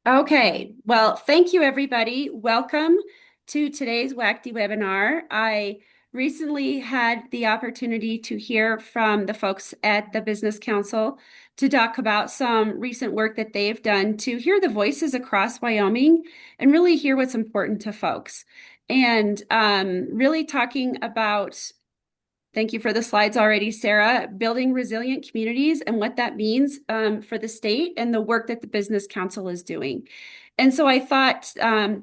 Okay, well, thank you, everybody. Welcome to today's WACD webinar. I recently had the opportunity to hear from the folks at the Business Council to talk about some recent work that they've done to hear the voices across Wyoming and really hear what's important to folks. And really talking about thank you for the slides already, Sarah. Building resilient communities and what that means for the state and the work that the Business Council is doing. And so I thought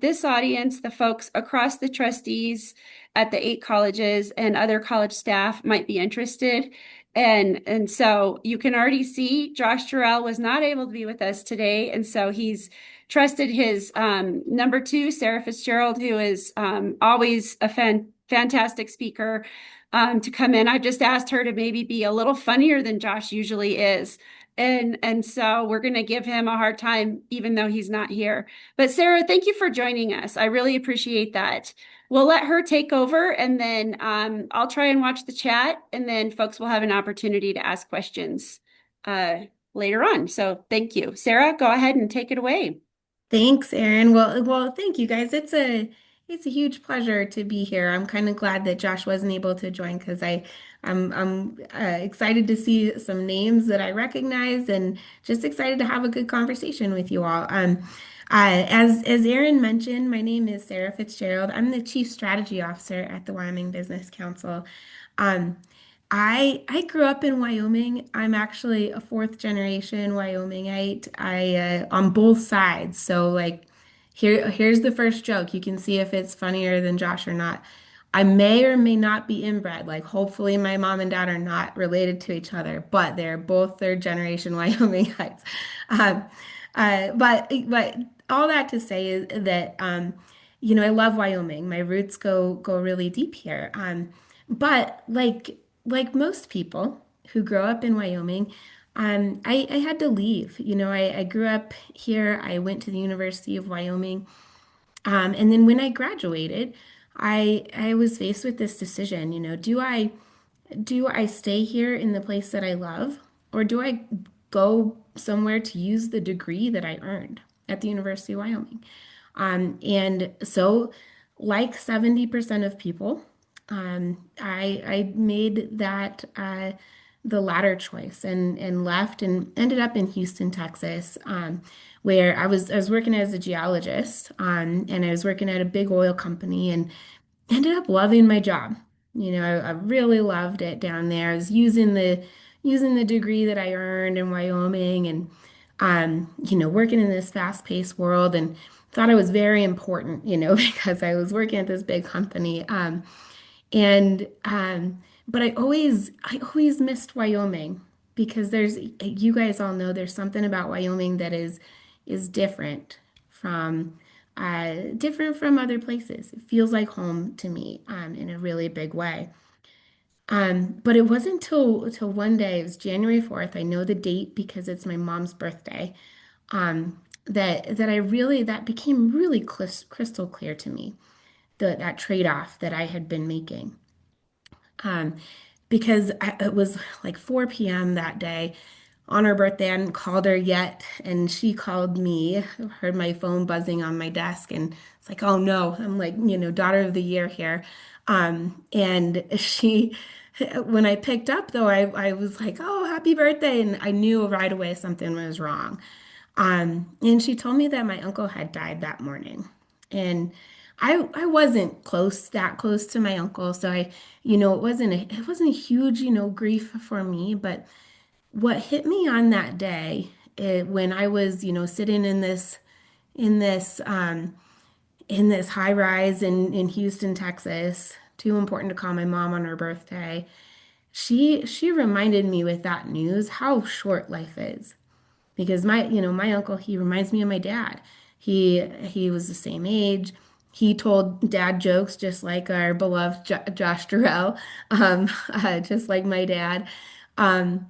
this audience, the folks across the trustees at the 8 colleges and other college staff might be interested. And so you can already see Josh Jarrell was not able to be with us today. And so he's trusted his number two, Sarah Fitzgerald, who is always a fantastic speaker to come in. I've just asked her to maybe be a little funnier than Josh usually is. And so we're going to give him a hard time, even though he's not here. But Sarah, thank you for joining us. I really appreciate that. We'll let her take over, and then I'll try and watch the chat, and then folks will have an opportunity to ask questions uh, later on. So thank you. Sarah, go ahead and take it away. Thanks, Erin. Well, thank you guys. It's a huge pleasure to be here. I'm kind of glad that Josh wasn't able to join because I'm excited to see some names that I recognize and just excited to have a good conversation with you all. As Erin mentioned, my name is Sarah Fitzgerald. I'm the Chief Strategy Officer at the Wyoming Business Council. Um, I grew up in Wyoming. I'm actually a fourth generation Wyomingite. I on both sides. So like here's the first joke. You can see if it's funnier than Josh or not. I may or may not be inbred. Like hopefully my mom and dad are not related to each other, but they're both third generation Wyomingites. Um, but all that to say is that I love Wyoming. My roots go really deep here. But like most people who grow up in Wyoming, I had to leave. I grew up here. I went to the University of Wyoming. And then when I graduated, I was faced with this decision, do I stay here in the place that I love, or do I go somewhere to use the degree that I earned at the University of Wyoming? And so, like 70% of people, I made that the latter choice and left and ended up in Houston, Texas, where I was working as a geologist, and I was working at a big oil company and ended up loving my job. I really loved it down there. I was using the degree that I earned in Wyoming and working in this fast-paced world and thought I was very important, because I was working at this big company. And but I always missed Wyoming because you guys all know there's something about Wyoming that is different from other places. It feels like home to me in a really big way. But it wasn't till one day, it was January 4th. I know the date because it's my mom's birthday. That became really crystal clear to me, that trade-off that I had been making. Um, because it was like 4 p.m. that day on her birthday. I hadn't called her yet, and she called me. I heard my phone buzzing on my desk, and it's like, oh no, I'm like, daughter of the year here. And when I picked up though, I was like, oh, happy birthday. And I knew right away something was wrong. And she told me that my uncle had died that morning. And I wasn't that close to my uncle, so it wasn't a huge, grief for me, but what hit me on that day, when I was, sitting in this in this high rise in Houston, Texas, too important to call my mom on her birthday. She reminded me with that news how short life is because my uncle, he reminds me of my dad. He was the same age. He told dad jokes just like our beloved Josh Durrell, just like my dad. Um,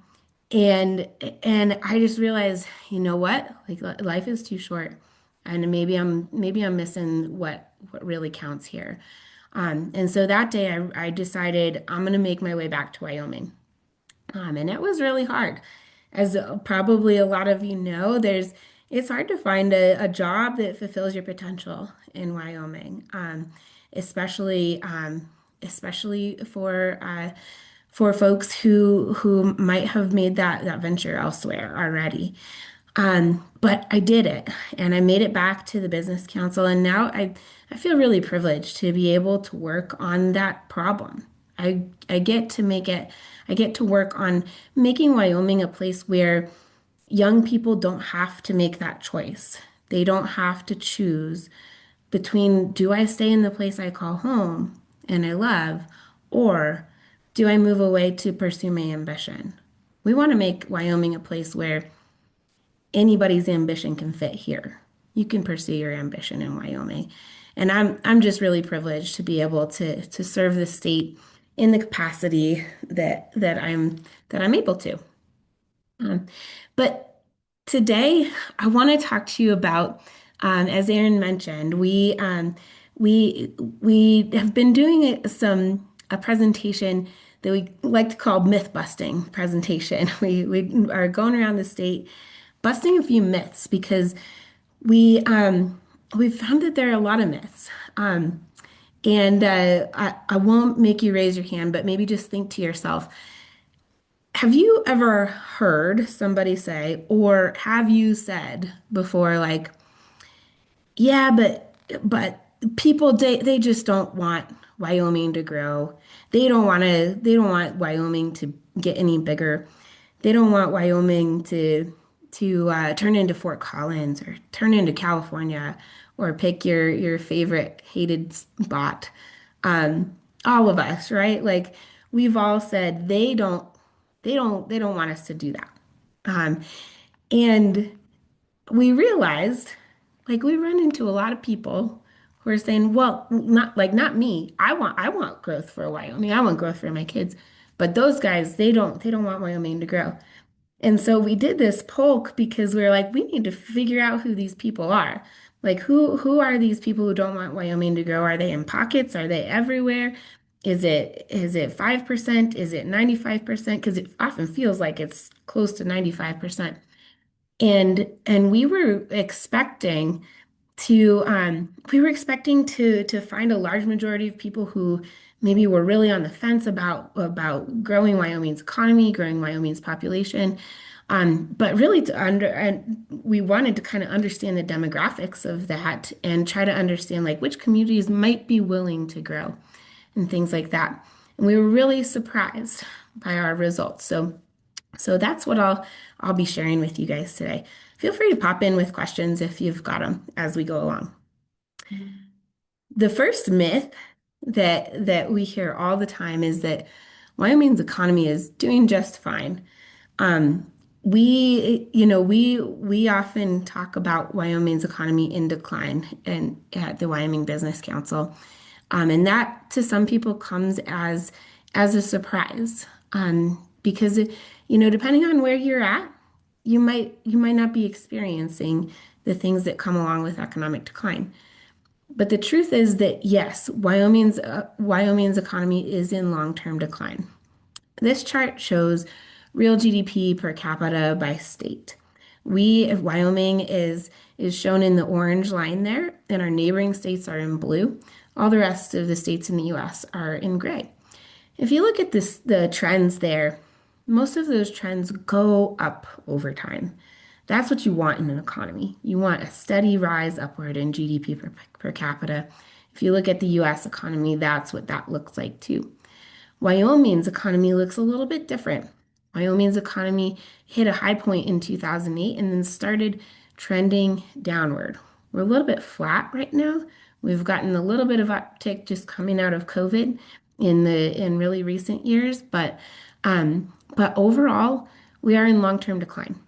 and and I just realized, you know what? Like life is too short, and maybe I'm missing what really counts here. And so that day I decided I'm gonna make my way back to Wyoming. And it was really hard. As probably a lot of you know, there's it's hard to find a job that fulfills your potential in Wyoming, especially especially for folks who might have made that venture elsewhere already. But I did it, and I made it back to the Business Council, and now I feel really privileged to be able to work on that problem. I get to make it. I get to work on making Wyoming a place where young people don't have to make that choice. They don't have to choose between do I stay in the place I call home and I love, or do I move away to pursue my ambition? We want to make Wyoming a place where anybody's ambition can fit here. You can pursue your ambition in Wyoming. And I'm just really privileged to be able to serve the state in the capacity that I'm able to. Um, but today, I want to talk to you about, as Aaron mentioned, we we have been doing a presentation that we like to call myth busting presentation. We are going around the state busting a few myths because we found that there are a lot of myths. And I won't make you raise your hand, but maybe just think to yourself, have you ever heard somebody say, or have you said before, like, yeah, but people they just don't want Wyoming to grow. They don't want Wyoming to get any bigger. They don't want Wyoming to turn into Fort Collins or turn into California or pick your favorite hated spot. All of us, right? Like we've all said they don't want us to do that. Um, and we realized, like, we run into a lot of people who are saying, well, not me. I want growth for Wyoming. I want growth for my kids. But those guys, they don't want Wyoming to grow. And so we did this poll because we were like, we need to figure out who these people are. Like who are these people who don't want Wyoming to grow? Are they in pockets? Are they everywhere? Is it 5%? Is it 95%? Because it often feels like it's close to 95%. And we were expecting to find a large majority of people who maybe were really on the fence about growing Wyoming's economy, growing Wyoming's population. But really and we wanted to kind of understand the demographics of that and try to understand like which communities might be willing to grow and things like that. And we were really surprised by our results. So that's what I'll be sharing with you guys today. Feel free to pop in with questions if you've got them as we go along. The first myth that we hear all the time is that Wyoming's economy is doing just fine. Um, we often talk about Wyoming's economy in decline and at the Wyoming Business Council. And that to some people comes as a surprise. Because depending on where you're at, you might not be experiencing the things that come along with economic decline. But the truth is that yes, Wyoming's economy is in long-term decline. This chart shows real GDP per capita by state. Wyoming is shown in the orange line there, and our neighboring states are in blue. All the rest of the states in the US are in gray. If you look at the trends there, most of those trends go up over time. That's what you want in an economy. You want a steady rise upward in GDP per capita. If you look at the US economy, that's what that looks like too. Wyoming's economy looks a little bit different. Wyoming's economy hit a high point in 2008 and then started trending downward. We're a little bit flat right now. We've gotten a little bit of uptick just coming out of COVID in really recent years, but overall, we are in long-term decline.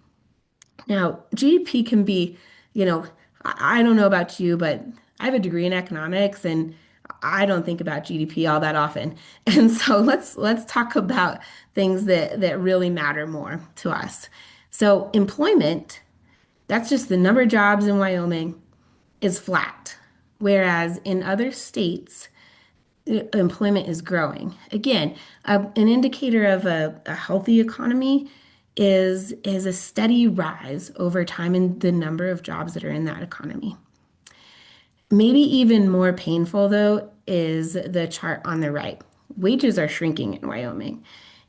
Now, GDP can be, you know, I don't know about you, but I have a degree in economics and I don't think about GDP all that often. And so let's talk about things that really matter more to us. So employment, that's just the number of jobs in Wyoming is flat, whereas in other states, employment is growing. Again, an indicator of a healthy economy is a steady rise over time in the number of jobs that are in that economy. Maybe even more painful, though, is the chart on the right. Wages are shrinking in Wyoming.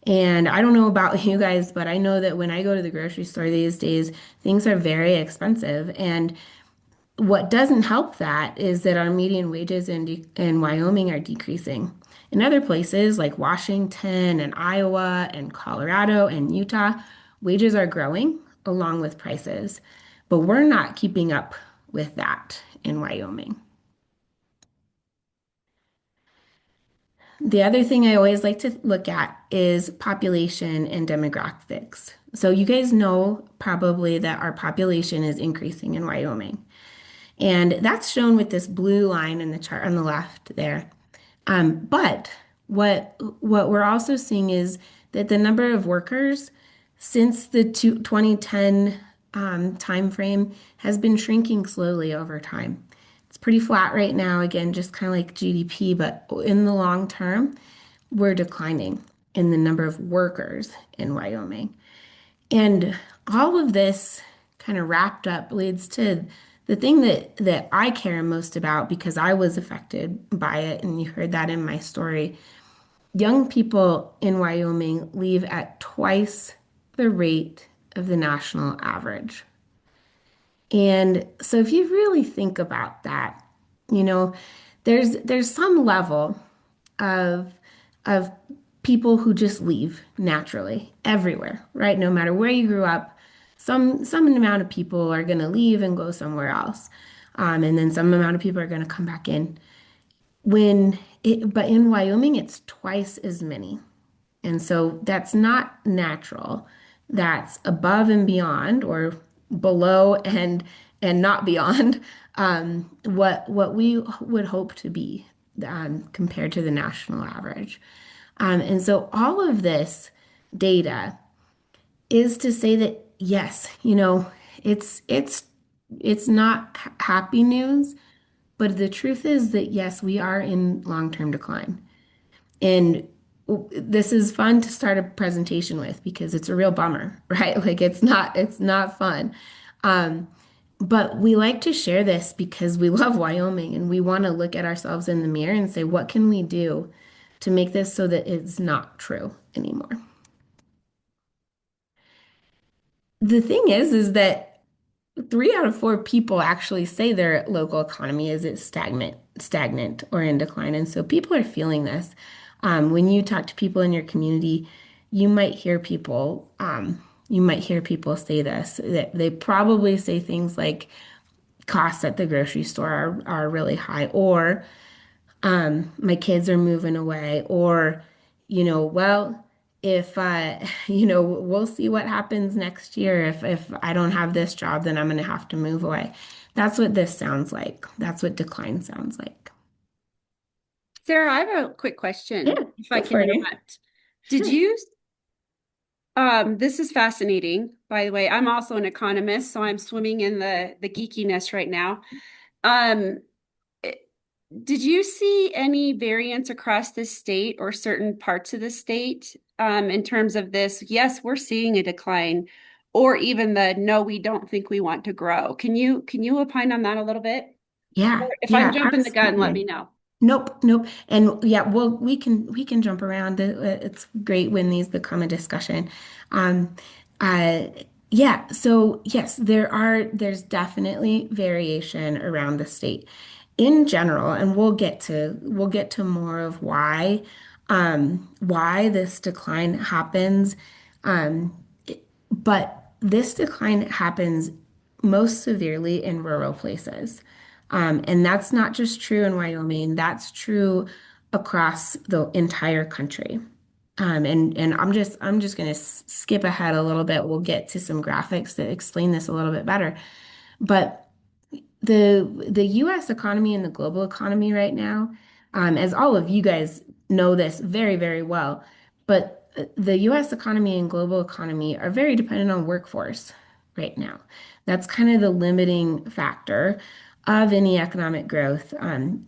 And I don't know about you guys, but I know that when I go to the grocery store these days, things are very expensive. And what doesn't help that is that our median wages in Wyoming are decreasing. In other places like Washington and Iowa and Colorado and Utah, wages are growing along with prices. But we're not keeping up with that in Wyoming. The other thing I always like to look at is population and demographics. So you guys know probably that our population is increasing in Wyoming. And that's shown with this blue line in the chart on the left there. But what we're also seeing is that the number of workers since the 2010 time frame has been shrinking slowly over time. It's pretty flat right now, again, just kind of like GDP, but in the long term, we're declining in the number of workers in Wyoming. And all of this kind of wrapped up leads to the thing that I care most about because I was affected by it, and you heard that in my story. Young people in Wyoming leave at twice the rate of the national average. And so if you really think about that, you know, there's some level of of people who just leave naturally everywhere, right? No matter where you grew up, some amount of people are going to leave and go somewhere else, and then some amount of people are going to come back in. But in Wyoming, it's twice as many. And so that's not natural. That's above and beyond, or below and not beyond what we would hope to be compared to the national average. And so all of this data is to say that yes, it's not happy news, but the truth is that yes, we are in long-term decline. And this is fun to start a presentation with because it's a real bummer, right? Like it's not fun. Um, but we like to share this because we love Wyoming and we want to look at ourselves in the mirror and say, what can we do to make this so that it's not true anymore? The thing is that 3 out of 4 people actually say their local economy is stagnant or in decline. And so people are feeling this. When you talk to people in your community, you might hear people say this, that they probably say things like costs at the grocery store are really high, or my kids are moving away, or, well, if we'll see what happens next year. If I don't have this job, then I'm going to have to move away. That's what this sounds like. That's what decline sounds like. Sarah, I have a quick Yeah, question, if I go can for it. interrupt. Did Sure. you, this is fascinating, by the way. I'm also an economist, so I'm swimming in the geekiness right now. Um, eh, did you see any variance across the state or certain parts of the state in terms of this? Yes, we're seeing a decline, or even the no, we don't think we want to grow. Can you opine on that a little bit? Yeah, Or if I'm yeah, jumping the gun, let absolutely. me know. Nope, nope. And yeah, well, we can jump around. It's great when these become a discussion. Um, uh, yeah, so yes, there's definitely variation around the state in general, and we'll get to more of why this decline happens. Um, but this decline happens most severely in rural places. And that's not just true in Wyoming, that's true across the entire country. And I'm just going to skip ahead a little bit. We'll get to some graphics that explain this a little bit better. But the U.S. economy and the global economy right now, as all of you guys know this very, very well, but the U.S. economy and global economy are very dependent on workforce right now. That's kind of the limiting factor of any economic growth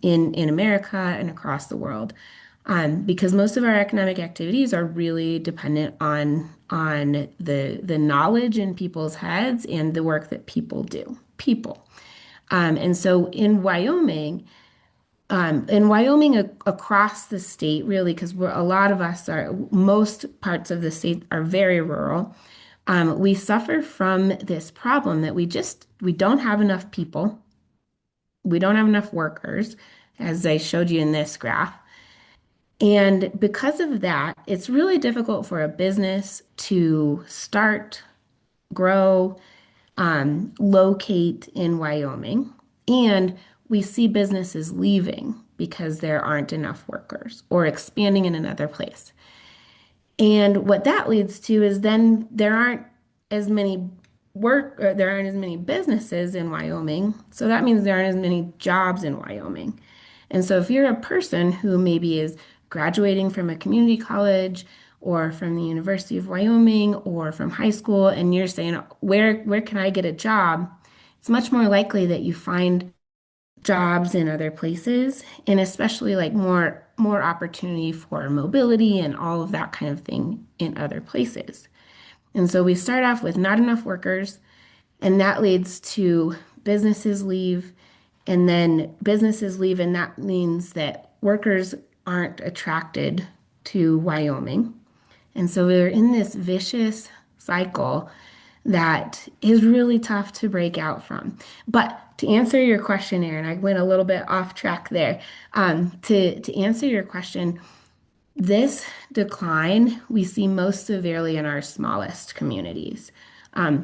in America and across the world. because most of our economic activities are really dependent on the knowledge in people's heads and the work that people do. People. And so across the state, really, because we're a lot of us are most parts of the state are very rural. We suffer from this problem that we don't have enough people, we don't have enough workers, as I showed you in this graph. And because of that, it's really difficult for a business to start, grow, locate in Wyoming. And we see businesses leaving because there aren't enough workers or expanding in another place. And what that leads to is then there aren't as many businesses in Wyoming. So that means there aren't as many jobs in Wyoming. And so if you're a person who maybe is graduating from a community college or from the University of Wyoming or from high school and you're saying, where can I get a job? It's much more likely that you find jobs in other places and especially like more opportunity for mobility and all of that kind of thing in other places. And so we start off with not enough workers, and that leads to businesses leave, and then businesses leave, and that means that workers aren't attracted to Wyoming. And so we're in this vicious cycle that is really tough to break out from. But to answer your question, Aaron, I went a little bit off track there. To answer your question, this decline we see most severely in our smallest communities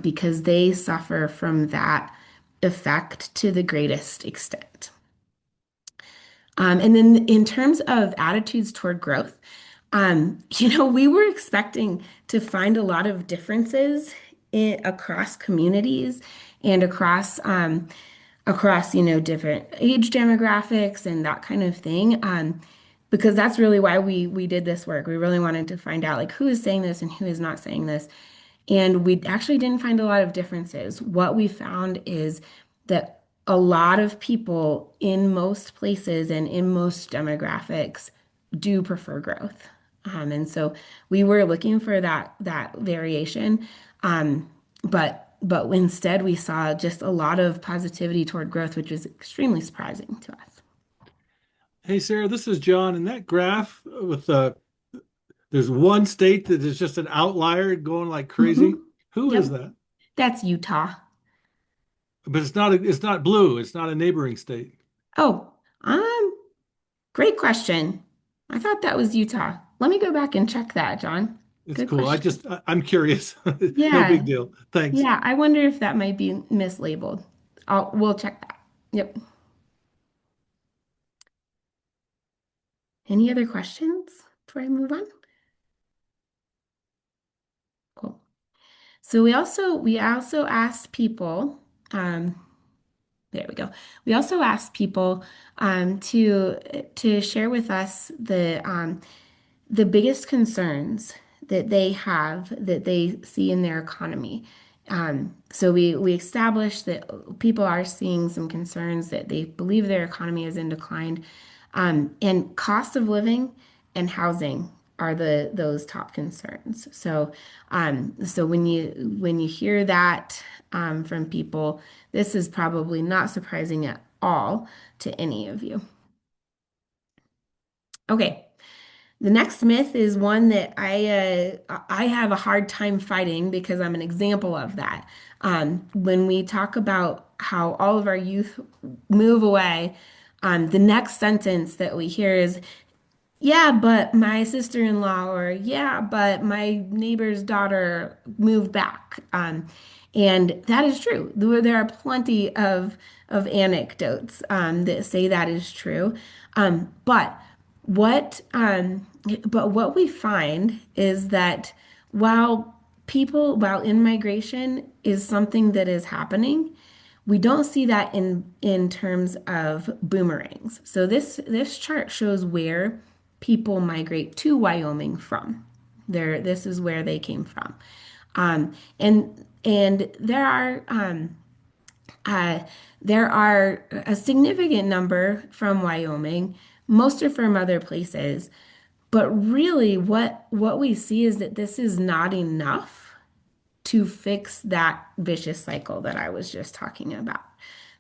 because they suffer from that effect to the greatest extent. And then in terms of attitudes toward growth, we were expecting to find a lot of differences across communities and across different age demographics and that kind of thing. Because that's really why we did this work. We really wanted to find out like who is saying this and who is not saying this. And we actually didn't find a lot of differences. What we found is that a lot of people in most places and in most demographics do prefer growth. And so we were looking for that variation. But instead we saw just a lot of positivity toward growth, which was extremely surprising to us. Hey Sarah, this is John. And that graph with there's one state that is just an outlier going like crazy. Mhm. Who is Yep, that? that's Utah. But it's not blue. It's not a neighboring state. Oh, great question. I thought that was Utah. Let me go back and check that, John. It's Good cool. question. I'm curious. No Yeah, big deal. Thanks. yeah. I wonder if that might be mislabeled. We'll check that. Yep. Any other questions before I move on? Cool. So we also asked people, um, there we go. We also asked people to share with us the biggest concerns that they have that they see in their economy. So we established that people are seeing some concerns that they believe their economy is in decline, and cost of living and housing are those top concerns. So when you hear that from people, this is probably not surprising at all to any of you. Okay. The next myth is one that I have a hard time fighting because I'm an example of that. When we talk about how all of our youth move away, the next sentence that we hear is, yeah, but my sister-in-law, or yeah, but my neighbor's daughter moved back. And that is true. There are plenty of anecdotes that say that is true. Um, but what um, but what we find is that while in-migration is something that is happening, we don't see that in terms of boomerangs. So this chart shows where people migrate to Wyoming from. This is where they came from. And uh, there are a significant number from Wyoming. Most are from other places, But really, what we see is that this is not enough to fix that vicious cycle that I was just talking about.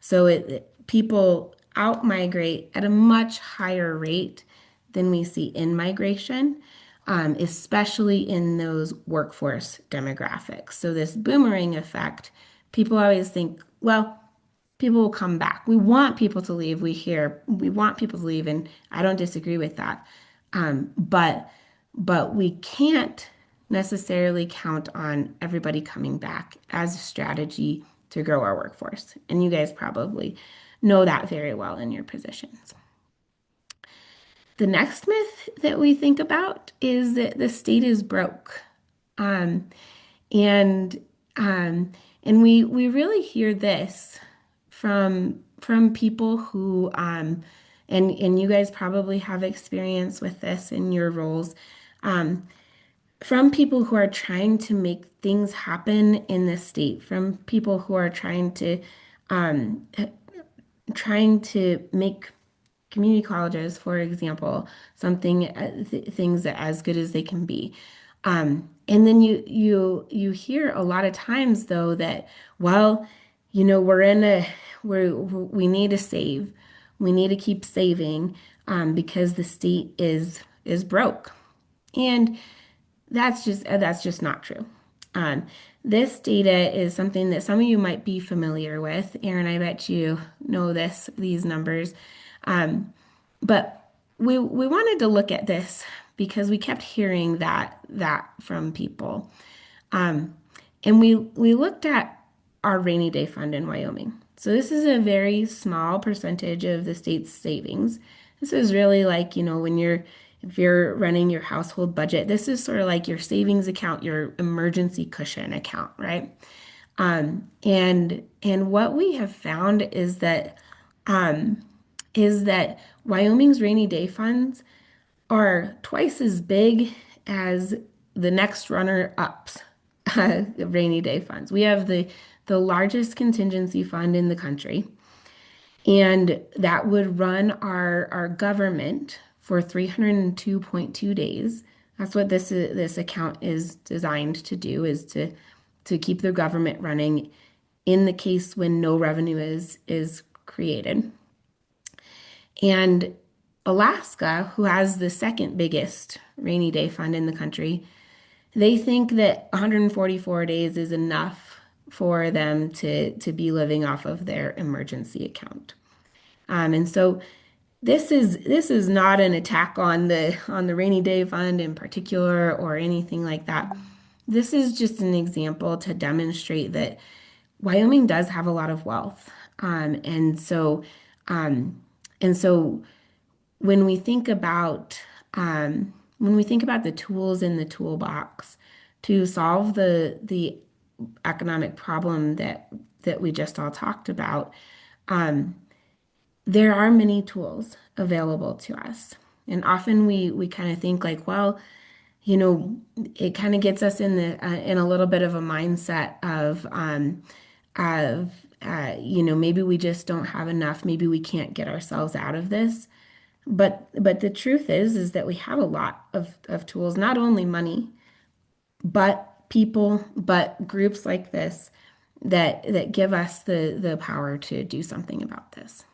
So people out migrate at a much higher rate than we see in migration, especially in those workforce demographics. So this boomerang effect, people always think, well, people will come back. We want people to leave. We want people to leave, and I don't disagree with that. But we can't necessarily count on everybody coming back as a strategy to grow our workforce. And you guys probably know that very well in your positions. The next myth that we think about is that the state is broke. Um, and and we really hear this from people who and you guys probably have experience with this in your roles, um, from people who are trying to make things happen in the state, from people who are um, trying to make community colleges, for example, things that as good as they can be. And then you hear a lot of times though that, well, we're in a we need to save, we need to keep saving, because the state is broke, and that's just not true. Um, this data is something that some of you might be familiar with. Aaron, I bet you know these numbers. But we wanted to look at this because we kept hearing that from people. And we looked at our rainy day fund in Wyoming. So this is a very small percentage of the state's savings. This is really like, if you're running your household budget, this is sort of like your savings account, your emergency cushion account, right? And what we have found is that Wyoming's rainy day funds are twice as big as the next runner-ups rainy day funds. We have the largest contingency fund in the country, and that would run our government for 302.2 days. That's what this account is designed to do, is to keep the government running in the case when no revenue is created. And Alaska, who has the second biggest rainy day fund in the country, they think that 144 days is enough for them to be living off of their emergency account. And so this is not an attack on the rainy day fund in particular or anything like that. This is just an example to demonstrate that Wyoming does have a lot of wealth. Um, and so when we think about the tools in the toolbox to solve the economic problem that we just all talked about, there are many tools available to us. And often we kind of think like, well, it kind of gets us in a little bit of a mindset of maybe we just don't have enough, maybe we can't get ourselves out of this. But the truth is that we have a lot of tools, not only money, but people, but groups like this that give us the power to do something about this.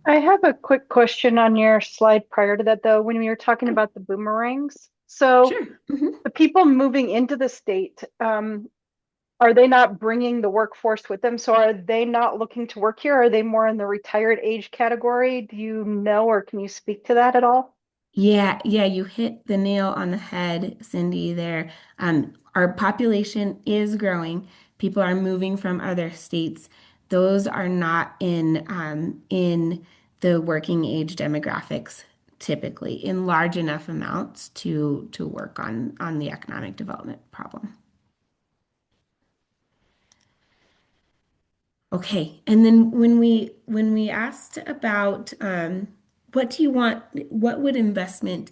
I have a quick question on your slide prior to that, though, when we were talking about the boomerangs. So Sure. Mhm. the people moving into the state, are they not bringing the workforce with them? So are they not looking to work here? Are they more in the retired age category? Do you know, or can you speak to that at all? Yeah, yeah, you hit the nail on the head, Cindy, there. Our population is growing. People are moving from other states. Those are not in the working age demographics typically in large enough amounts to work on the economic development problem. Okay, and then when we asked about what do you want, what would investment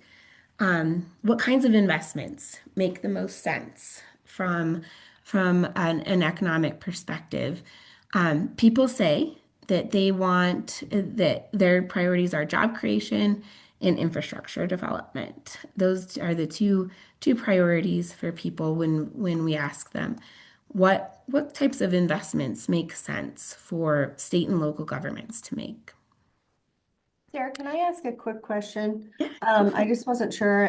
what kinds of investments make the most sense from an economic perspective? People say that they want that their priorities are job creation and infrastructure development. Those are the two priorities for people when we ask them what types of investments make sense for state and local governments to make. Sarah, can I ask a quick question? Yeah, go for I it. just wasn't sure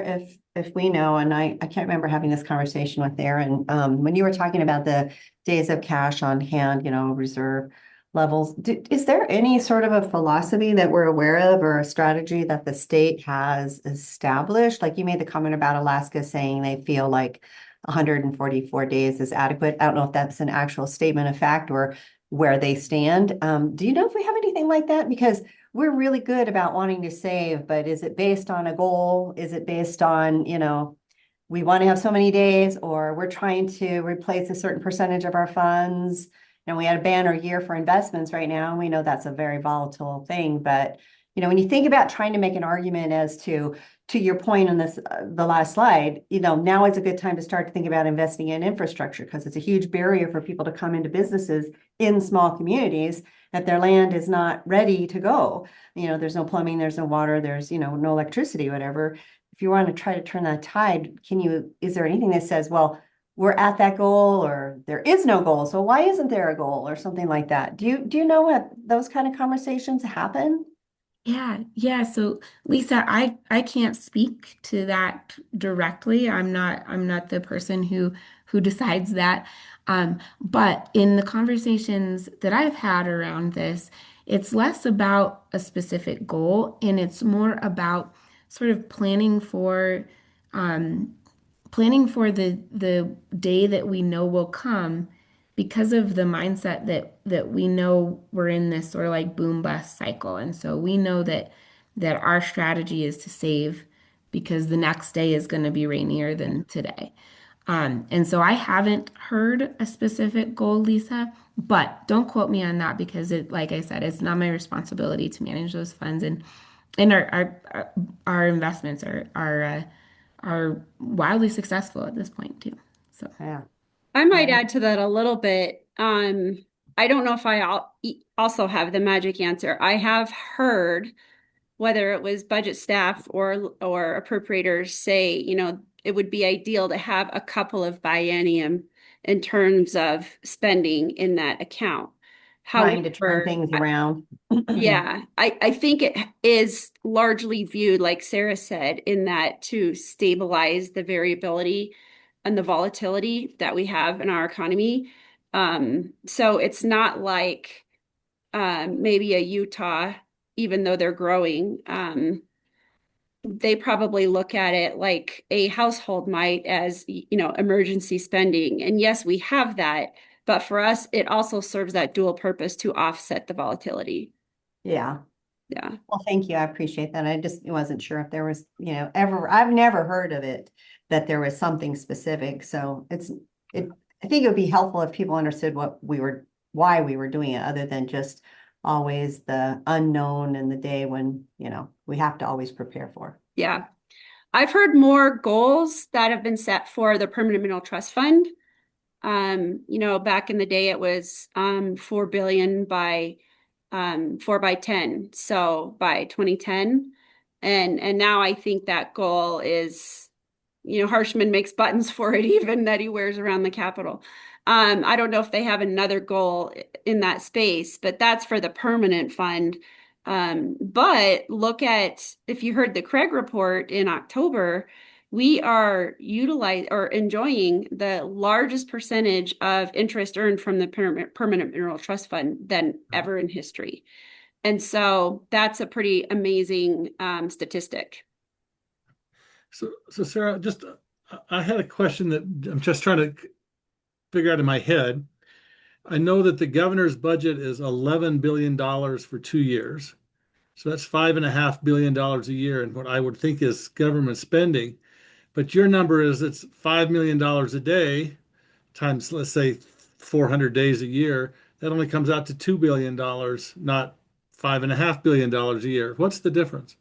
if we know, and I can't remember having this conversation with Aaron. When you were talking about the days of cash on hand, reserve levels, is there any sort of a philosophy that we're aware of or a strategy that the state has established? Like you made the comment about Alaska saying they feel like 144 days is adequate. I don't know if that's an actual statement of fact or where they stand. Do you know if we have anything like that? Because we're really good about wanting to save, but is it based on a goal? Is it based on, we want to have so many days, or we're trying to replace a certain percentage of our funds? We had a banner year for investments right now, and we know that's a very volatile thing. But, when you think about trying to make an argument as to your point on this, the last slide, now is a good time to start to think about investing in infrastructure because it's a huge barrier for people to come into businesses in small communities that their land is not ready to go. There's no plumbing, there's no water, there's, no electricity, whatever. If you want to try to turn that tide, is there anything that says, well, we're at that goal or there is no goal, so why isn't there a goal or something like that? Do you know what those kind of conversations happen? Yeah. So Lisa, I can't speak to that directly. I'm not the person who decides that. But in the conversations that I've had around this, it's less about a specific goal and it's more about sort of um, planning for the day that we know will come because of the mindset that we know we're in this sort of like boom bust cycle. And so we know that our strategy is to save because the next day is going to be rainier than today. And so I haven't heard a specific goal, Lisa, but don't quote me on that because like I said, it's not my responsibility to manage those funds and our investments are wildly successful at this point too. So Yeah. I might Yeah. add to that a little bit. I don't know if also have the magic answer. I have heard whether it was budget staff or appropriators say, it would be ideal to have a couple of biennium in terms of spending in that account. Trying to turn However, things around. yeah, I think it is largely viewed, like Sarah said, in that to stabilize the variability and the volatility that we have in our economy. So it's not like maybe a Utah, even though they're growing, they probably look at it like a household might as, emergency spending. And yes, we have that, but for us, it also serves that dual purpose to offset the volatility. Yeah. Yeah. Well, thank you. I appreciate that. I just wasn't sure if there was, I've never heard of it, that there was something specific. So I think it would be helpful if people understood why we were doing it, other than just always the unknown and the day when, we have to always prepare for. Yeah. I've heard more goals that have been set for the Permanent Mineral Trust Fund. Back in the day it was 4 billion by 4 by 10, so by 2010. And now I think that goal is, Harshman makes buttons for it even that he wears around the Capitol. I don't know if they have another goal in that space, but that's for the permanent fund. But look at, if you heard the Craig report in October, we are enjoying the largest percentage of interest earned from the permanent mineral trust fund than ever in history. And so that's a pretty amazing statistic. So Sarah, I had a question that I'm just trying to figure out in my head. I know that the governor's budget is $11 billion for 2 years. So that's $5.5 billion a year in what I would think is government spending. But your number is it's $5 million a day times, let's say, 400 days a year. That only comes out to $2 billion, not $5.5 billion a year. What's the difference?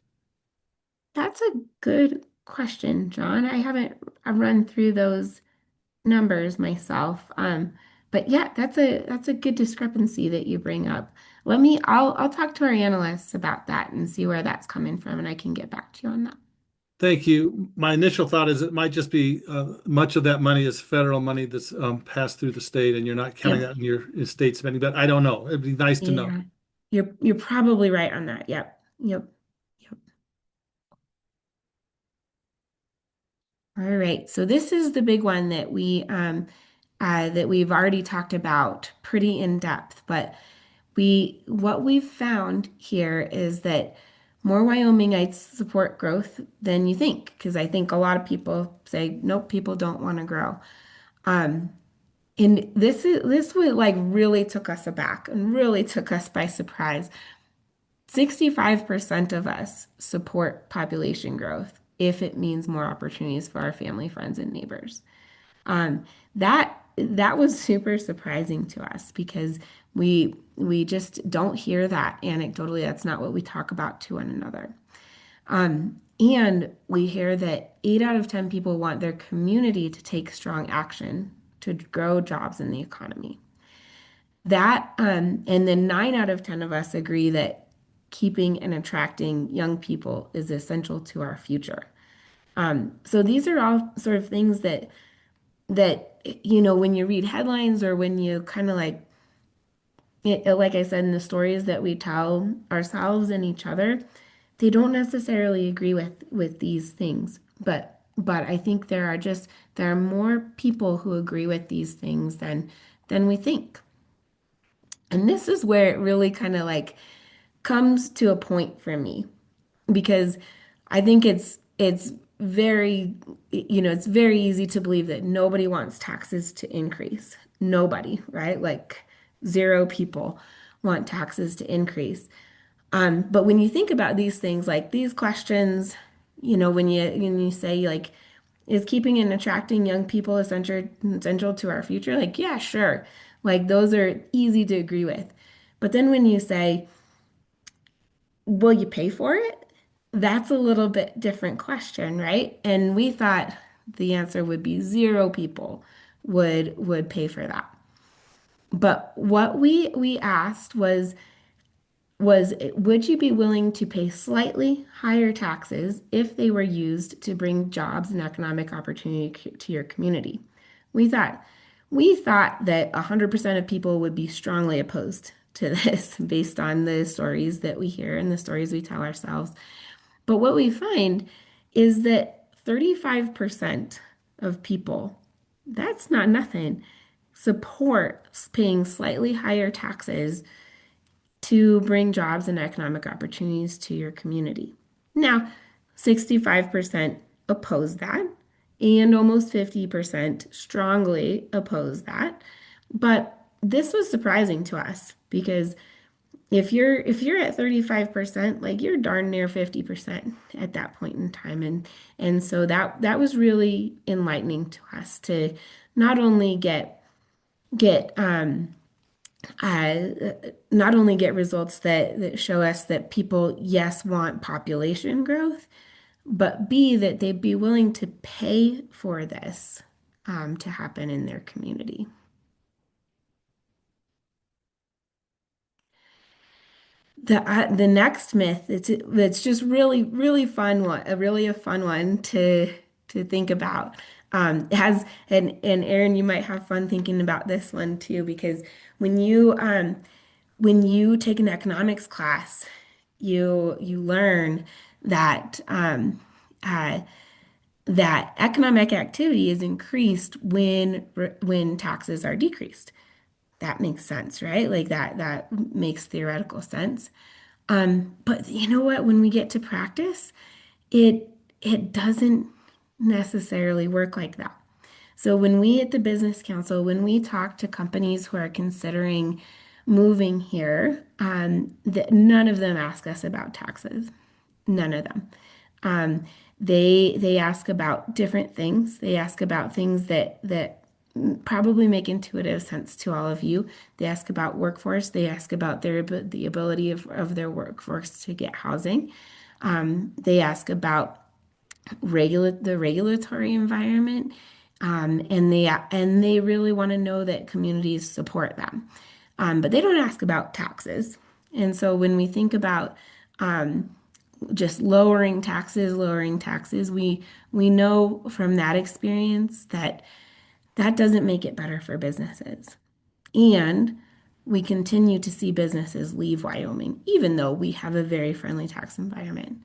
that's a good question, John. I've run through those numbers myself. But yeah, that's a good discrepancy that you bring up. I'll talk to our analysts about that and see where that's coming from, and I can get back to you on that. Thank you. My initial thought is it might just be much of that money is federal money that's passed through the state, and you're not counting Yep. that in your state spending. But I don't know. It'd be nice to know. Yeah. You're probably right on that. Yep. Yep. Yep. All right. So this is the big one that we've already talked about pretty in depth, but what we've found here is that more Wyomingites support growth than you think, because I think a lot of people say, nope, people don't want to grow. Um, and this would like really took us aback and really took us by surprise. 65% of us support population growth if it means more opportunities for our family, friends, and neighbors. That was super surprising to us because we just don't hear that anecdotally. That's not what we talk about to one another. And we hear that 8 out of 10 people want their community to take strong action to grow jobs in the economy. And then 9 out of 10 of us agree that keeping and attracting young people is essential to our future. So these are all sort of things that when you read headlines or when you kind of like I said in the stories that we tell ourselves and each other, they don't necessarily agree with these things. But I think there are more people who agree with these things than we think. And this is where it really kind of like comes to a point for me because I think it's very it's very easy to believe that nobody wants taxes to increase. Nobody, right? Like zero people want taxes to increase. But when you think about these things, like these questions, when you say like, is keeping and attracting young people essential to our future? Like, yeah, sure. Like those are easy to agree with. But then when you say, will you pay for it? That's a little bit different question, right? And we thought the answer would be zero people would pay for that. But what we asked was would you be willing to pay slightly higher taxes if they were used to bring jobs and economic opportunity to your community? We thought we thought that 100% of people would be strongly opposed to this based on the stories that we hear and the stories we tell ourselves. But what we find is that 35% of people, that's not nothing, support paying slightly higher taxes to bring jobs and economic opportunities to your community. Now, 65% oppose that, and almost 50% strongly oppose that. But this was surprising to us because if you're at 35%, like you're darn near 50% at that point in time. And so that was really enlightening to us to not only get uh, not only get results that show us that people, yes, want population growth, but B, that they'd be willing to pay for this to happen in their community. The next myth, it's just really fun one, a fun one to think about. It has and Aaron, you might have fun thinking about this one too, because when you when you take an economics class, you learn that uh, that economic activity is increased when taxes are decreased. That makes sense, right? Like that makes theoretical sense. But you know what? When we get to practice, it it doesn't necessarily work like that. So when we at the Business Council, when we talk to companies who are considering moving here, none of them ask us about taxes. None of them. Um, they ask about different things. They ask about things that probably make intuitive sense to all of you. They ask about workforce. They ask about the ability of their workforce to get housing. They ask about the regulatory environment. and they really want to know that communities support them. But they don't ask about taxes. And so when we think about just lowering taxes, we know from that experience that that doesn't make it better for businesses. And we continue to see businesses leave Wyoming, even though we have a very friendly tax environment.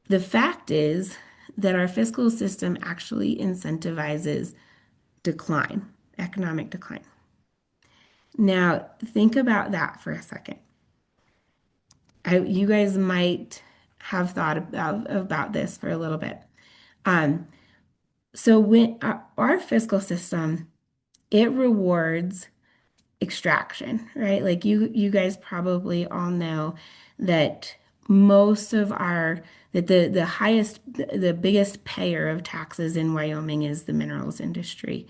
The fact is that our fiscal system actually incentivizes decline, economic decline. Now, think about that for a second. You guys might have thought about this for a little bit. Um, so when our fiscal system, it rewards extraction, right? Like you guys probably all know that most of our that the highest the biggest payer of taxes in Wyoming is the minerals industry.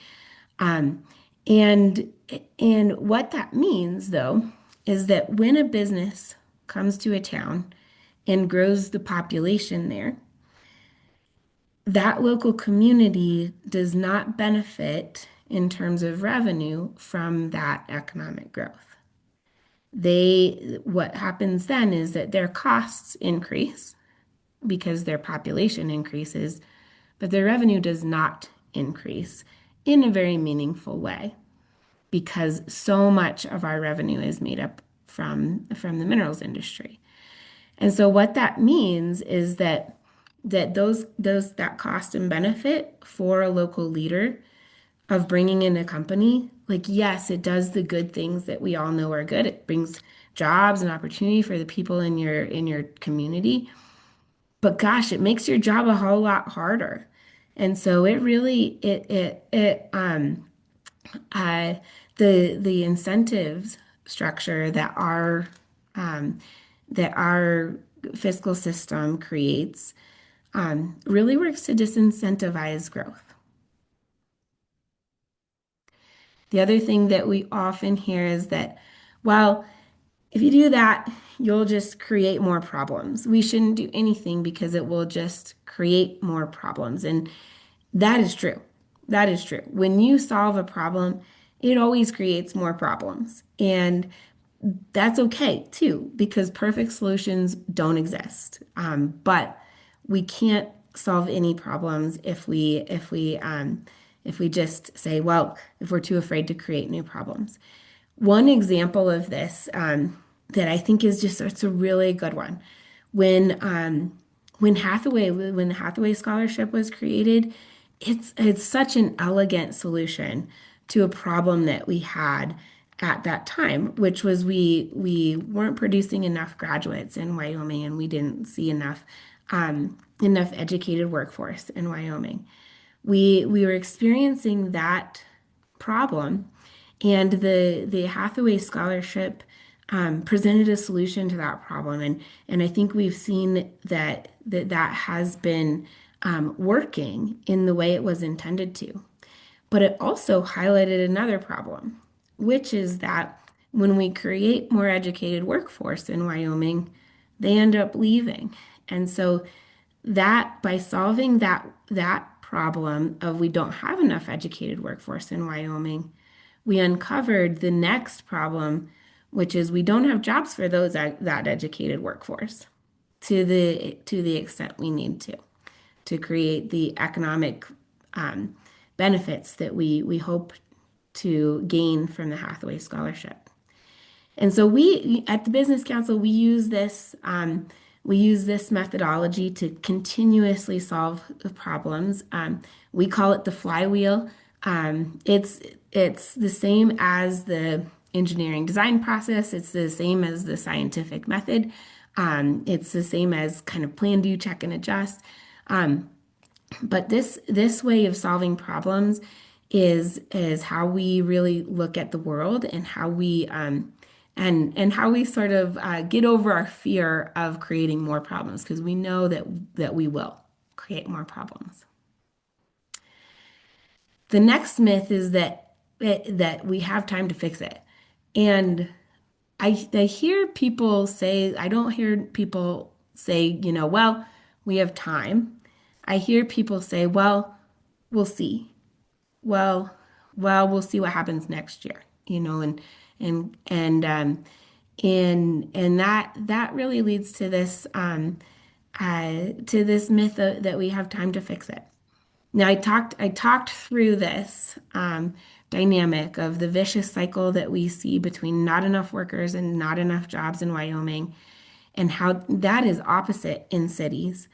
Um, and and what that means though is that when a business comes to a town and grows the population there, that local community does not benefit in terms of revenue from that economic growth. What happens then is that their costs increase because their population increases, but their revenue does not increase in a very meaningful way because so much of our revenue is made up from the minerals industry. And so what that means is that those that cost and benefit for a local leader of bringing in a company, like yes, it does the good things that we all know are good. It brings jobs and opportunity for the people in your community. But gosh, it makes your job a whole lot harder. And so it really it uh the incentives structure um that our fiscal system creates really works to disincentivize growth. The other thing that we often hear is that, well, if you do that, you'll just create more problems. We shouldn't do anything because it will just create more problems. And that is true. That is true. When you solve a problem, it always creates more problems. And that's okay too, because perfect solutions don't exist. But we can't solve any problems if we just say, well, if we're too afraid to create new problems. One example of this that I think is just it's a really good one. When when the Hathaway Scholarship was created, it's such an elegant solution to a problem that we had at that time, which was we weren't producing enough graduates in Wyoming, and we didn't see enough educated workforce in Wyoming. We were experiencing that problem, and the Hathaway Scholarship presented a solution to that problem, and I think we've seen that has been working in the way it was intended to. But it also highlighted another problem, which is that when we create more educated workforce in Wyoming, they end up leaving. And so that by solving that problem of we don't have enough educated workforce in Wyoming, we uncovered the next problem, which is we don't have jobs for that educated workforce to the extent we need to create the economic um, benefits that we hope to gain from the Hathaway Scholarship. And so we at the Business Council we use this methodology to continuously solve the problems. We call it the flywheel. It's the same as the engineering design process. It's the same as the scientific method. It's the same as kind of plan, do, check, and adjust. But this way of solving problems is how we really look at the world and how we and how we sort of get over our fear of creating more problems because we know that we will create more problems. The next myth is that we have time to fix it, and I hear people say I don't hear people say well we have time. I hear people say well we'll see. well, we'll see what happens next year, and and um, and that really leads to this myth that we have time to fix it. Now, I talked through this dynamic of the vicious cycle that we see between not enough workers and not enough jobs in Wyoming, and how that is opposite in cities.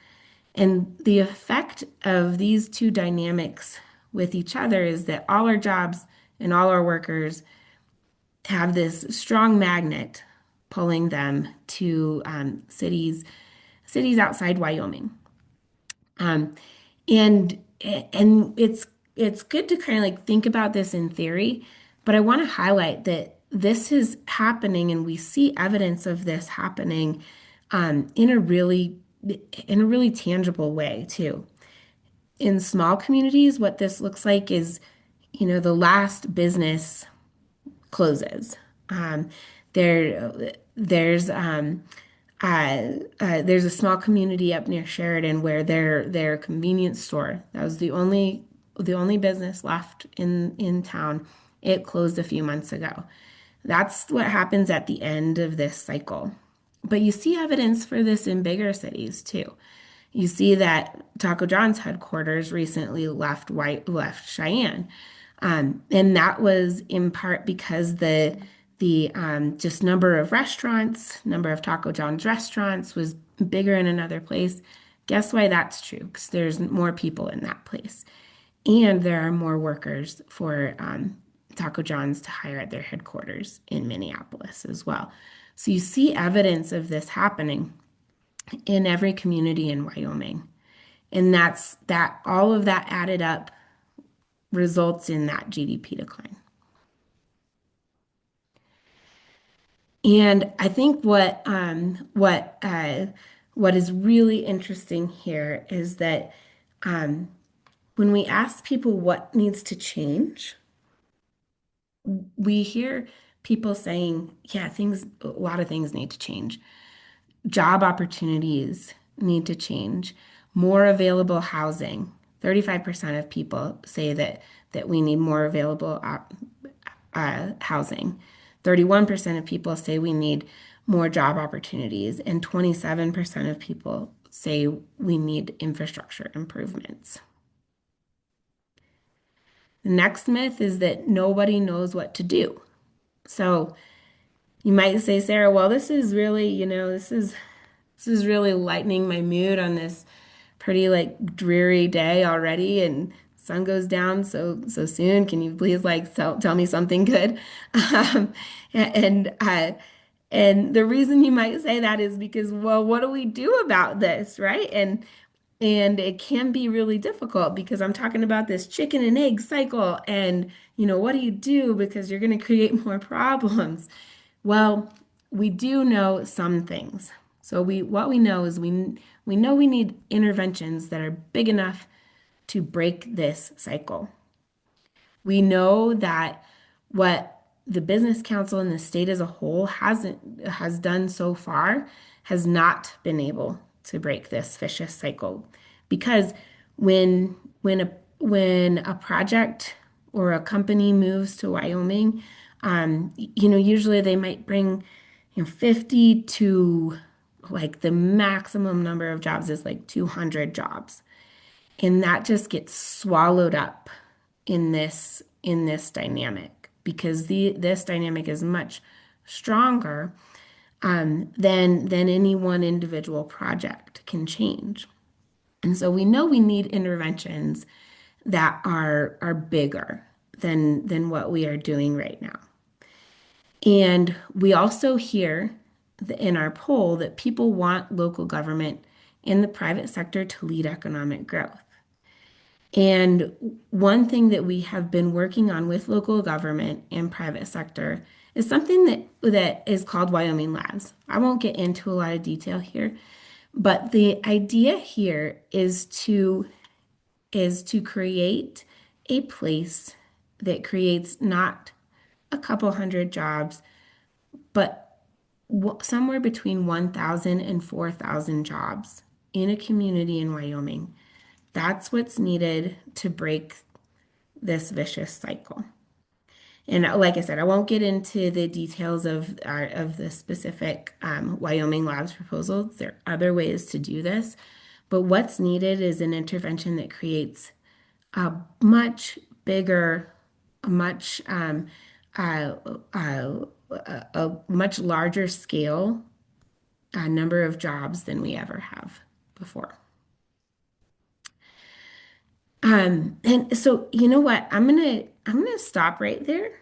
And the effect of these two dynamics with each other is that all our jobs and all our workers have this strong magnet pulling them to cities outside Wyoming. Um, and and it's good to kind of like think about this in theory, but I want to highlight that this is happening, and we see evidence of this happening in a really tangible way too. In small communities, what this looks like is, the last business closes. Um, there's a small community up near Sheridan where their convenience store, that was the only business left in town. It closed a few months ago. That's what happens at the end of this cycle. But you see evidence for this in bigger cities too. You see that Taco John's headquarters recently left Cheyenne, and that was in part because the just number of restaurants, number of Taco John's restaurants was bigger in another place. Guess why that's true? Because there's more people in that place, and there are more workers for Taco John's to hire at their headquarters in Minneapolis as well. So you see evidence of this happening in every community in Wyoming. And that all of that added up results in that GDP decline. And I think what is really interesting here is that when we ask people what needs to change, we hear people saying, yeah, a lot of things need to change. Job opportunities need to change. More available housing. 35% of people say that we need more available housing. 31% of people say we need more job opportunities, and 27% of people say we need infrastructure improvements. The next myth is that nobody knows what to do. So you might say, Sarah, well, this is really, this is really lightening my mood on this pretty like dreary day already, and sun goes down so soon. Can you please like tell me something good? Um, and and the reason you might say that is because, well, what do we do about this, right? And it can be really difficult because I'm talking about this chicken and egg cycle, and what do you do because you're going to create more problems? Well, we do know some things. So what we know is we know we need interventions that are big enough to break this cycle. We know that what the Business Council and the state as a whole has done so far has not been able to break this vicious cycle, because when when a project or a company moves to Wyoming, usually they might bring 50 to, like, the maximum number of jobs is like 200 jobs. And that just gets swallowed up in this dynamic, because this dynamic is much stronger than any one individual project can change. And so we know we need interventions that are bigger than what we are doing right now. And we also hear in our poll that people want local government and the private sector to lead economic growth. And one thing that we have been working on with local government and private sector is something that is called Wyoming Labs. I won't get into a lot of detail here, but the idea here is to create a place that creates not a couple hundred jobs, but somewhere between 1,000 and 4,000 jobs in a community in Wyoming. That's what's needed to break this vicious cycle. And like I said, I won't get into the details of the specific Wyoming Labs proposal. There are other ways to do this, but what's needed is an intervention that creates a much bigger, a much uh, uh, a much larger scale number of jobs than we ever have before. And so you know what? I'm gonna stop right there.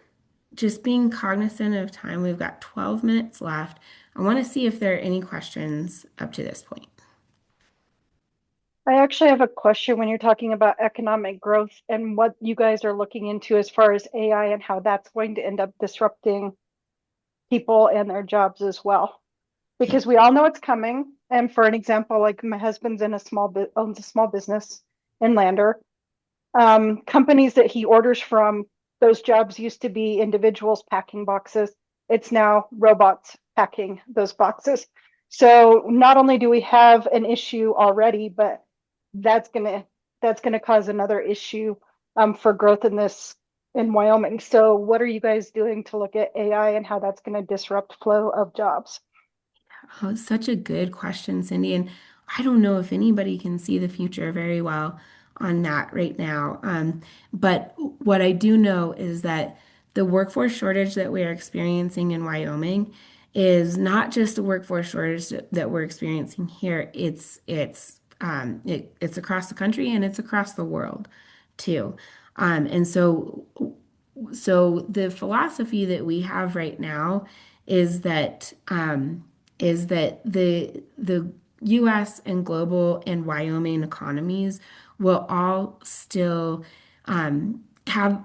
Just being cognizant of time, we've got 12 minutes left. I want to see if there are any questions up to this point. I actually have a question when you're talking about economic growth and what you guys are looking into as far as AI and how that's going to end up disrupting people and their jobs as well. Okay. Because we all know it's coming. And for an example, like my husband's in a owns a small business in Lander. Companies that he orders from, those jobs used to be individuals packing boxes. It's now robots packing those boxes. So not only do we have an issue already, but that's gonna that's gonna cause another issue for growth in this in Wyoming. So what are you guys doing to look at AI and how that's going to disrupt flow of jobs? Oh, it's such a good question, Cindy. And I don't know if anybody can see the future very well on that right now. But what I do know is that the workforce shortage that we are experiencing in Wyoming is not just a workforce shortage that we're experiencing here. It's across the country and it's across the world too. And so the philosophy that we have right now is that the U.S. and global and Wyoming economies will all still have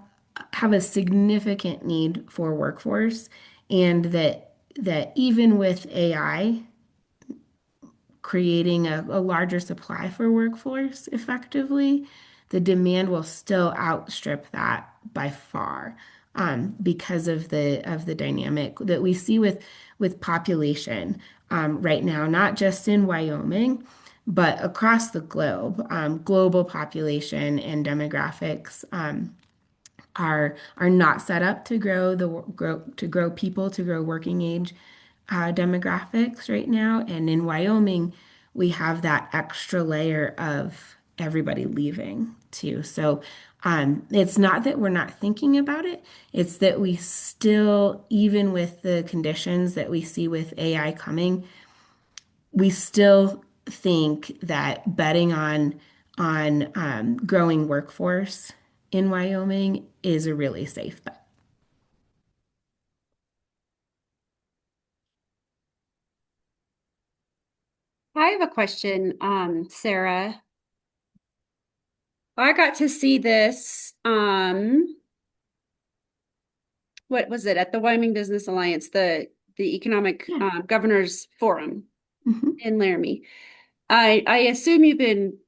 a significant need for workforce, and that even with AI creating a larger supply for workforce effectively, the demand will still outstrip that by far, because of the dynamic that we see with population right now, not just in Wyoming, but across the globe. Global population and demographics are not set up to grow people to grow working age demographics right now. And in Wyoming, we have that extra layer of everybody leaving too. So it's not that we're not thinking about it, it's that we still, even with the conditions that we see with AI coming, we still think that betting on growing workforce in Wyoming is a really safe bet. I have a question, Sarah. I got to see this, what was it, at the Wyoming Business Alliance, the Economic Yeah. Governors Forum Mhm. in Laramie. I assume you've been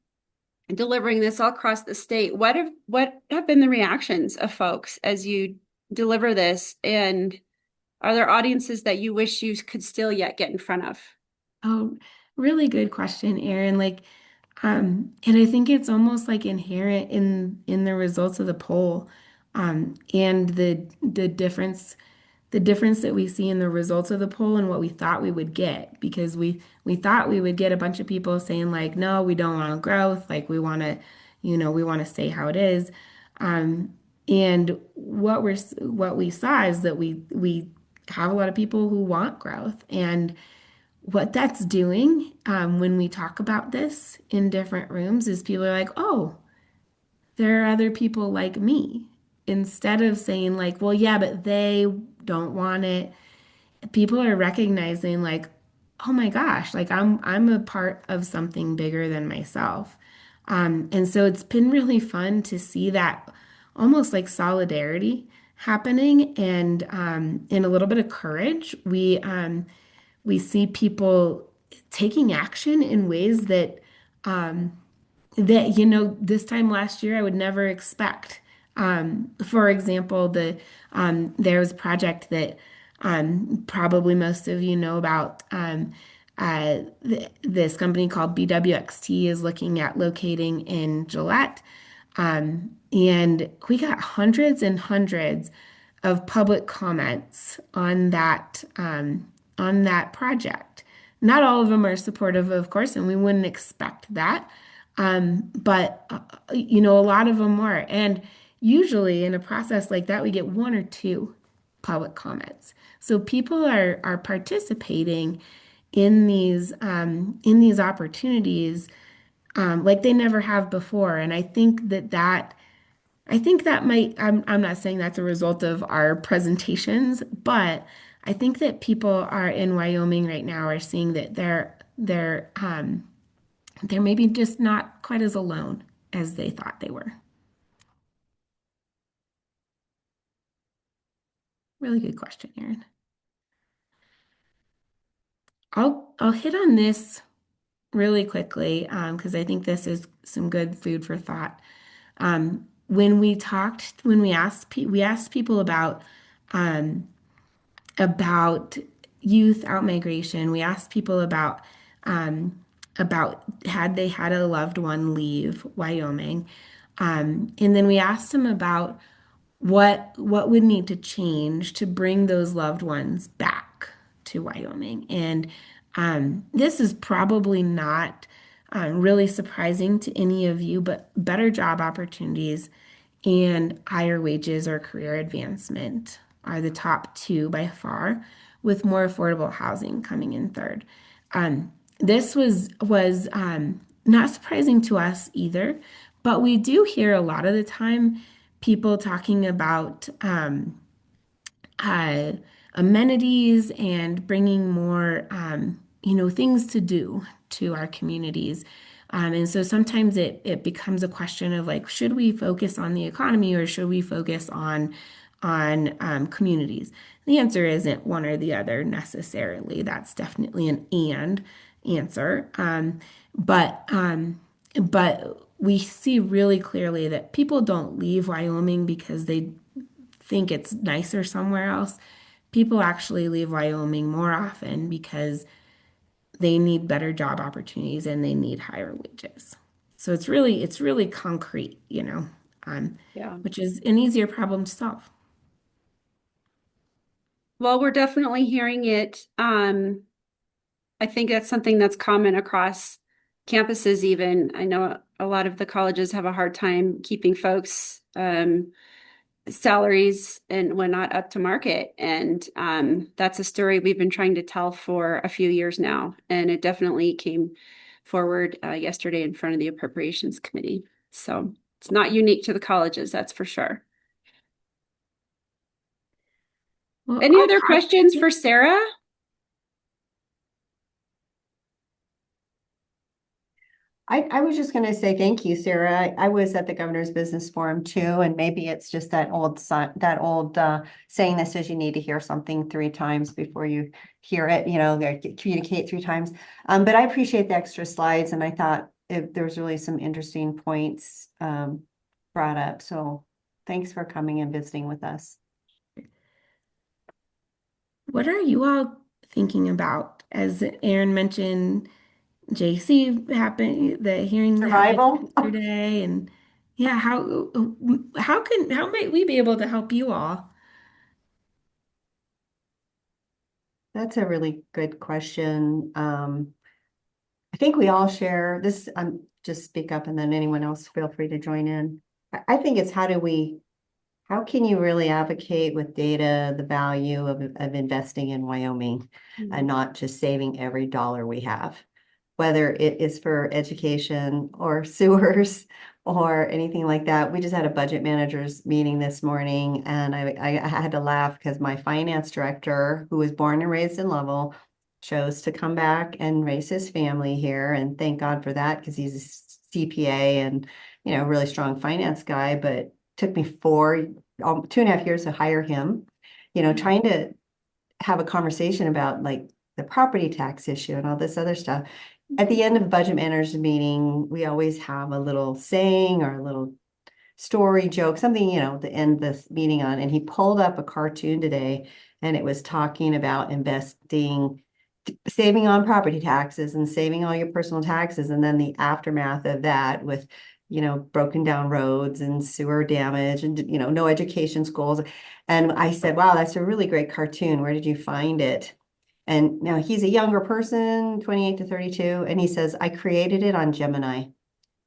delivering this all across the state. What have been the reactions of folks as you deliver this? And are there audiences that you wish you could still yet get in front of? Oh, really good question, Erin. And I think it's almost like inherent in the results of the poll, and the difference that we see in the results of the poll and what we thought we would get, because we thought we would get a bunch of people saying like, no, we don't want growth, like we want to stay how it is. Um, and what we saw is that we have a lot of people who want growth, and what that's doing, when we talk about this in different rooms, is people are like, oh, there are other people like me. Instead of saying like, well, yeah, but they don't want it, people are recognizing like, oh my gosh, like I'm a part of something bigger than myself. And so it's been really fun to see that almost like solidarity happening, and a little bit of courage. We see people taking action in ways that this time last year I would never expect. For example, there was a project that probably most of you know about. This company called BWXT is looking at locating in Gillette. And we got hundreds and hundreds of public comments on that project. Not all of them are supportive, of course, and we wouldn't expect that. But a lot of them were. And usually in a process like that, we get one or two public comments. So people are participating in these opportunities like they never have before. And I think that might, I'm not saying that's a result of our presentations, but I think that people are in Wyoming right now are seeing that they're maybe just not quite as alone as they thought they were. Really good question, Erin. I'll hit on this really quickly because I think this is some good food for thought. When we asked people about youth outmigration. We asked people about had they had a loved one leave Wyoming, and then we asked them about what would need to change to bring those loved ones back to Wyoming. And this is probably not really surprising to any of you, but better job opportunities and higher wages or career advancement are the top two by far, with more affordable housing coming in third. This was not surprising to us either, but we do hear a lot of the time people talking about uh, amenities and bringing more, things to do to our communities. And so sometimes it becomes a question of like, should we focus on the economy or should we focus on communities? The answer isn't one or the other necessarily. That's definitely an and answer. But we see really clearly that people don't leave Wyoming because they think it's nicer somewhere else. People actually leave Wyoming more often because they need better job opportunities and they need higher wages. So it's really concrete, Yeah. which is an easier problem to solve. Well, we're definitely hearing it. I think that's something that's common across campuses even. I know a lot of the colleges have a hard time keeping folks salaries and whatnot up to market. And that's a story we've been trying to tell for a few years now. And it definitely came forward yesterday in front of the Appropriations Committee. So it's not unique to the colleges, that's for sure. Well, Any other questions for Sarah? I was just going to say thank you, Sarah. I was at the Governor's Business Forum too, and maybe it's just that old saying that says you need to hear something 3 times before you hear it. Communicate 3 times. But I appreciate the extra slides, and I thought there was really some interesting points brought up. So thanks for coming and visiting with us. What are you all thinking about? As Aaron mentioned, JC happened, the hearing that happened Survival. yesterday, and yeah, how might we be able to help you all? That's a really good question. I think we all share this. Just speak up and then anyone else feel free to join in. I think it's how can you really advocate with data the value of investing in Wyoming and not just saving every dollar we have, whether it is for education or sewers or anything like that. We just had a budget managers meeting this morning, and I had to laugh because my finance director, who was born and raised in Lovell, chose to come back and raise his family here. And thank God for that, because he's a CPA and, really strong finance guy, but took me 2.5 years to hire him, trying to have a conversation about like the property tax issue and all this other stuff. At the end of the budget managers meeting, we always have a little saying or a little story joke, something, to end this meeting on. And he pulled up a cartoon today, and it was talking about saving on property taxes and saving all your personal taxes. And then the aftermath of that with broken down roads and sewer damage and, no education schools. And I said, wow, that's a really great cartoon. Where did you find it? And now he's a younger person, 28 to 32, and he says, I created it on Gemini.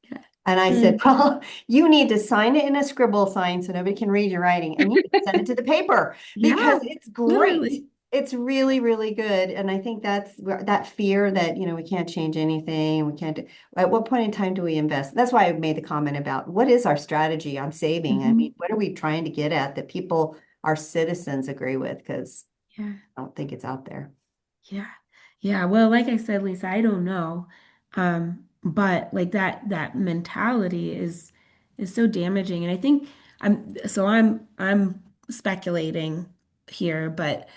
Yeah. And I said, Mm. well, you need to sign it in a scribble sign so nobody can read your writing, and you need to send it to the paper because Yeah, it's great. literally. It's really, really good. And I think that's that fear that, we can't change anything. We can't, at what point in time do we invest? That's why I made the comment about what is our strategy on saving? I mean, Mhm. what are we trying to get at that people, our citizens agree with? Because Yeah. I don't think it's out there. Yeah. Yeah. Well, like I said, Lisa, I don't know. But like that mentality is so damaging. And I think I'm speculating here, but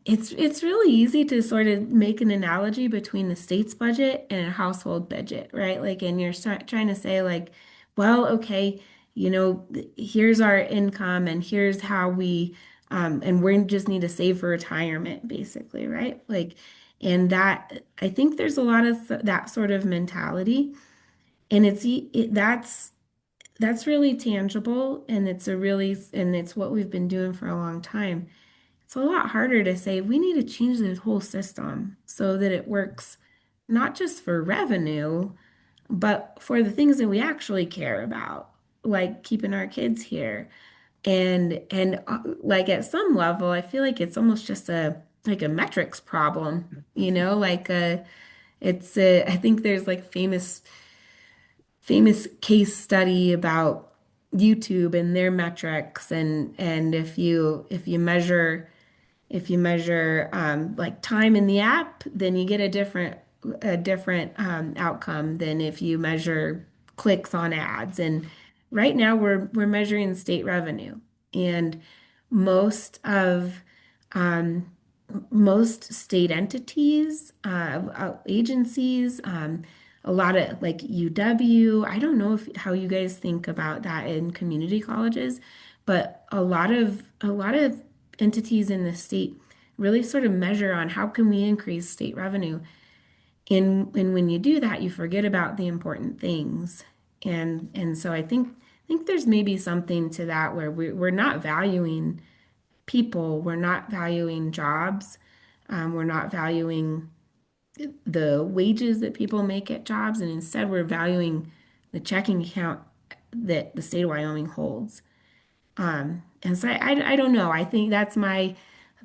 it's really easy to sort of make an analogy between the state's budget and a household budget, right? Like, and you're trying to say like, well, okay, here's our income and here's how and we just need to save for retirement, basically, right? Like, and that I think there's a lot of that sort of mentality, and that's really tangible, and it's what we've been doing for a long time. It's a lot harder to say we need to change the whole system so that it works not just for revenue, but for the things that we actually care about, like keeping our kids here and like at some level, I feel like it's almost just a metrics problem, like I think there's like famous case study about YouTube and their metrics and if you measure like time in the app, then you get a different outcome than if you measure clicks on ads. And right now we're measuring state revenue, and most of um, most state entities, agencies, a lot of like UW. I don't know if how you guys think about that in community colleges, but a lot of entities in the state really sort of measure on how can we increase state revenue. And when you do that, you forget about the important things. And so I think there's maybe something to that where we're not valuing people, we're not valuing jobs, we're not valuing the wages that people make at jobs, and instead we're valuing the checking account that the state of Wyoming holds. And so I don't know. I think that's my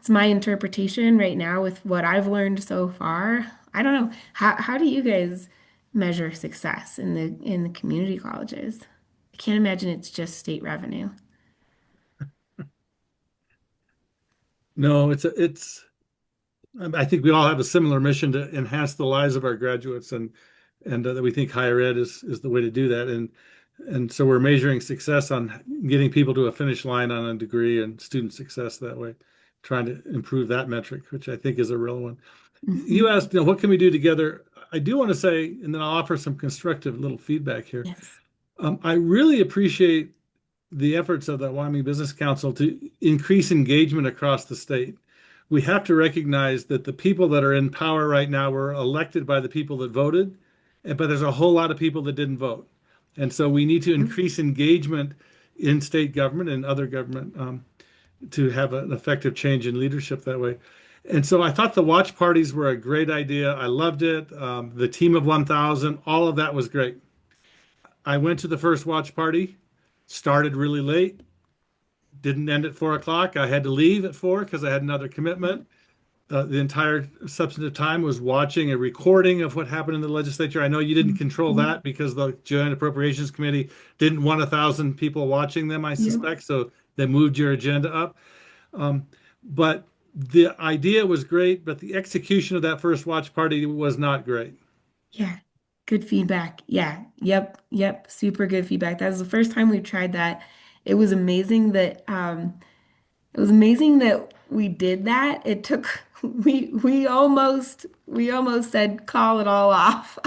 interpretation right now with what I've learned so far. I don't know. How do you guys measure success in the community colleges? I can't imagine it's just state revenue. No, I think we all have a similar mission to enhance the lives of our graduates, and that we think higher ed is the way to do that. And so we're measuring success on getting people to a finish line on a degree and student success that way, trying to improve that metric, which I think is a real one. You Mhm. asked, what can we do together? I do want to say, and then I'll offer some constructive little feedback here. Yes. I really appreciate the efforts of the Wyoming Business Council to increase engagement across the state. We have to recognize that the people that are in power right now were elected by the people that voted, but there's a whole lot of people that didn't vote. And so we need to Mhm. increase engagement in state government and other government to have an effective change in leadership that way. And so I thought the watch parties were a great idea. I loved it. The team of 1,000, all of that was great. I went to the first watch party, started really late, didn't end at 4 o'clock. I had to leave at 4 because I had another commitment. The entire substantive time was watching a recording of what happened in the legislature. I know you didn't control Mhm. that because the Joint Appropriations Committee didn't want 1,000 people watching them, I Yep. suspect. So they moved your agenda up. Um, but the idea was great, but the execution of that first watch party was not great. Yeah. Good feedback. Yeah. Yep. Yep. Super good feedback. That was the first time we tried that. It was amazing that we did that. It took we almost said call it all off.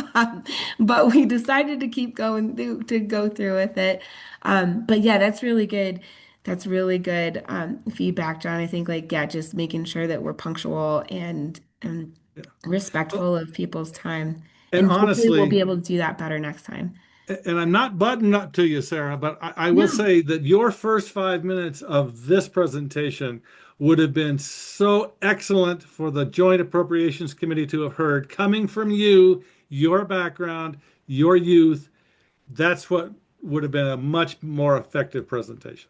But we decided to keep going through to go through with it. But yeah, that's really good. That's really good feedback, John. I think like yeah, just making sure that we're punctual and Yeah. Well, respectful of people's time. and And hopefully we'll honestly, be able to do that better next time. And I'm not butting up to you, Sarah, but I will No. say that your first 5 minutes of this presentation would have been so excellent for the Joint Appropriations Committee to have heard coming from you, your background, your youth. That's what would have been a much more effective presentation.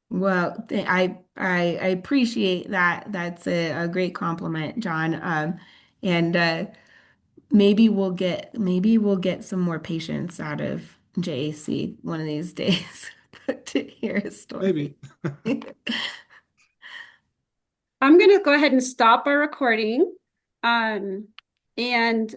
Well, I appreciate that. That's a great compliment, John. And maybe we'll get some more patience out of JAC one of these days to hear his story. Maybe. I'm going to go ahead and stop our recording. Um, and